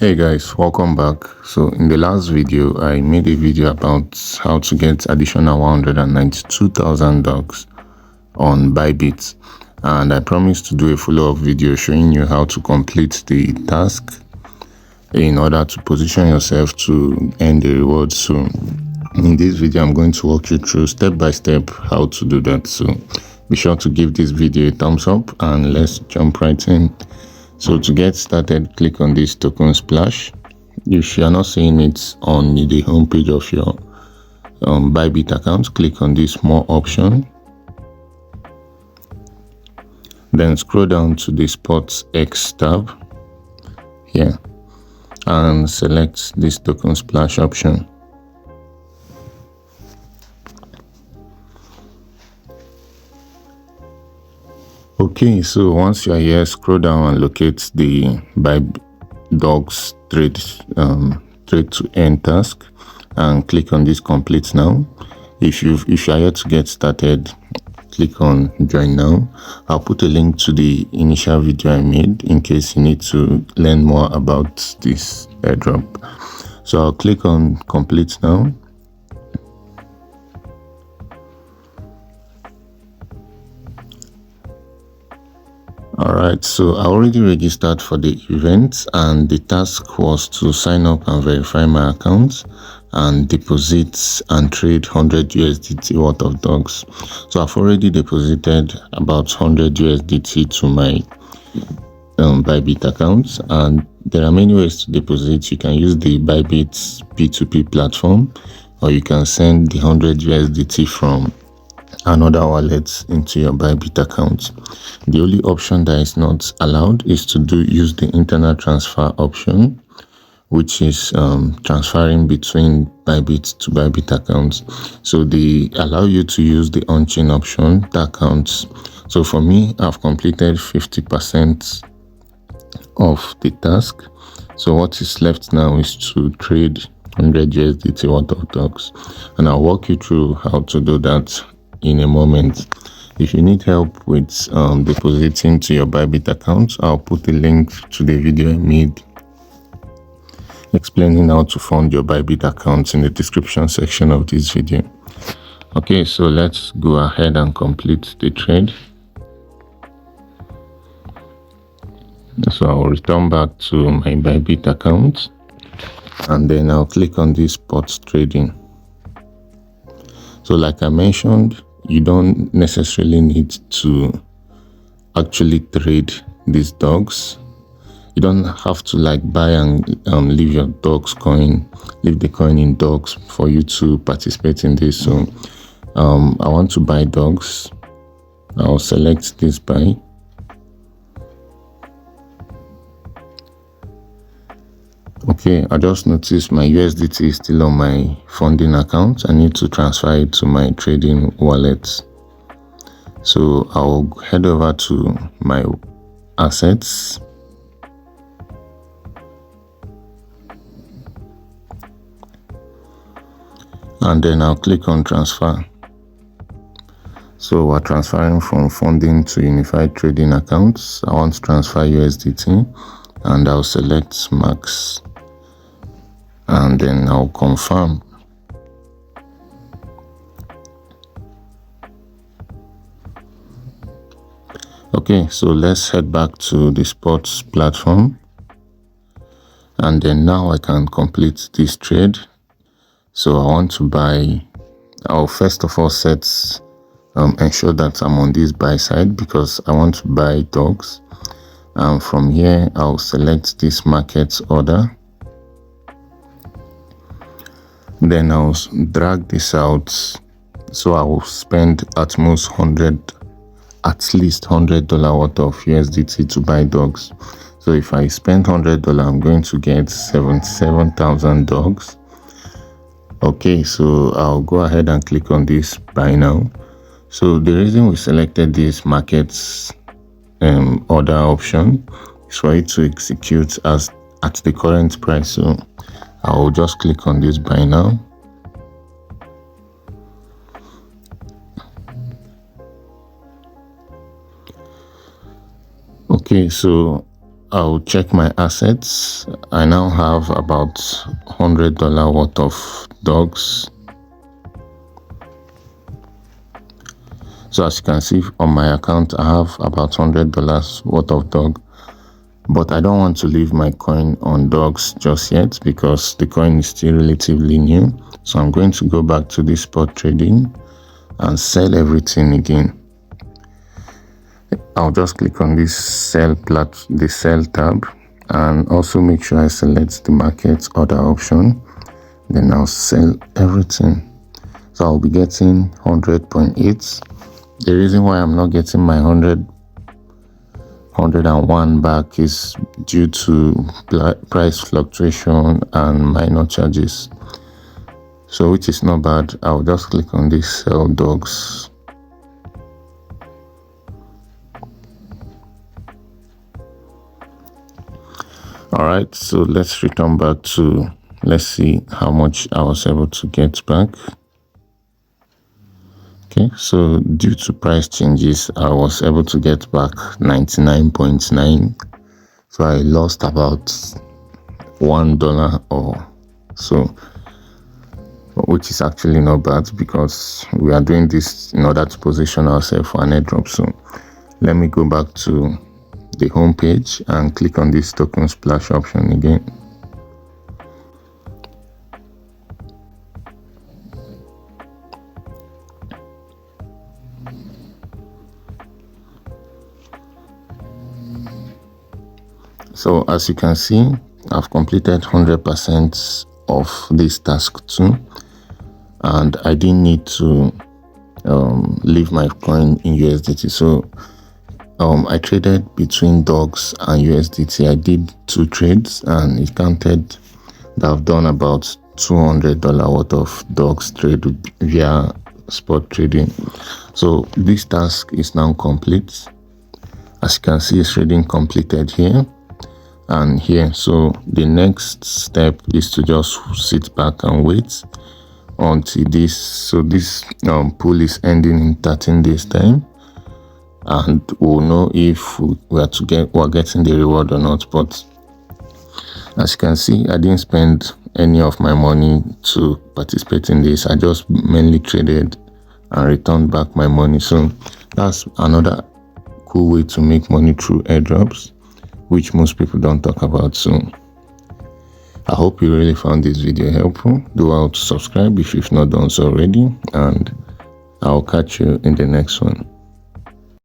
Hey guys, welcome back. So in the last video I made a video about how to get additional 192,000 dogs on ByBit, and I promised to do a follow-up video showing you how to complete the task in order to position yourself to earn the reward. So in this video I'm going to walk you through step by step how to do that. So be sure to give this video a thumbs up and let's jump right in. So to get started, click on this token splash. If you are not seeing it on the home page of your ByBit account, click on this more option. Then scroll down to the Spots X tab here and select this token splash option. Okay, so once you are here, scroll down and locate the ByDogs trade to earn task and click on this complete now. If you are here to get started, click on join now. I'll put a link to the initial video I made in case you need to learn more about this airdrop. So I'll click on complete now. Alright, so I already registered for the event and the task was to sign up and verify my account and deposit and trade 100 USDT worth of dogs. So I've already deposited about 100 USDT to my ByBit account, and there are many ways to deposit. You can use the ByBit P2P platform, or you can send the 100 USDT from another wallet into your ByBit account. The only option that is not allowed is to use the internal transfer option, which is transferring between ByBit to ByBit accounts. So they allow you to use the on-chain option that counts. So for me, I've completed 50% of the task. So what is left now is to trade 100 USDT worth of dogs, and I'll walk you through how to do that in a moment. If you need help with depositing to your ByBit account, I'll put a link to the video I made explaining how to fund your ByBit account in the description section of this video. Okay, so let's go ahead and complete the trade. So I'll return back to my ByBit account and then I'll click on this spot trading. So like I mentioned, you don't necessarily need to actually trade these dogs. You don't have to like buy and leave your dogs coin, leave the coin in dogs for you to participate in this. So I want to buy dogs. I'll select this buy. Okay, I just noticed my USDT is still on my funding account. I need to transfer it to my trading wallet. So I'll head over to my assets. And then I'll click on transfer. So we're transferring from funding to unified trading accounts. I want to transfer USDT and I'll select max. And then I'll confirm. Okay, so let's head back to the sports platform. And then now I can complete this trade. So I want to buy. I'll first of all ensure that I'm on this buy side because I want to buy dogs. And from here, I'll select this market order. Then I'll drag this out. So I will spend at least $100 worth of USDT to buy dogs. So if I spend $100, I'm going to get 77,000 dogs. Okay, so I'll go ahead and click on this buy now. So the reason we selected this markets order option is for it to execute at the current price. So I'll just click on this buy now. Okay, so I'll check my assets. I now have about $100 worth of dogs. So as you can see on my account, I have about $100 worth of dog. But I don't want to leave my coin on dogs just yet because the coin is still relatively new. So I'm going to go back to this spot trading and sell everything again. I'll just click on this sell tab, and also make sure I select the market order option. Then I'll sell everything. So I'll be getting 100.8. The reason why I'm not getting my 101 back is due to price fluctuation and minor charges. So which is not bad. I'll just click on this sell dogs. Alright, so let's return back to, let's see how much I was able to get back. Okay, so due to price changes, I was able to get back 99.9. So I lost about $1 or so, which is actually not bad because we are doing this in order to position ourselves for an airdrop. So let me go back to the home page and click on this token splash option again. So as you can see, I've completed 100% of this task too, and I didn't need to leave my coin in USDT. So I traded between dogs and USDT. I did 2 trades and it counted that I've done about $200 worth of dogs trade via spot trading. So this task is now complete. As you can see, it's trading completed here and here. So the next step is to just sit back and wait until this pool is ending in 13 days time, and we'll know if we're getting the reward or not. But as you can see, I didn't spend any of my money to participate in this. I just mainly traded and returned back my money. So that's another cool way to make money through airdrops, which most people don't talk about. So I hope you really found this video helpful. Do well to subscribe if you've not done so already, and I'll catch you in the next one.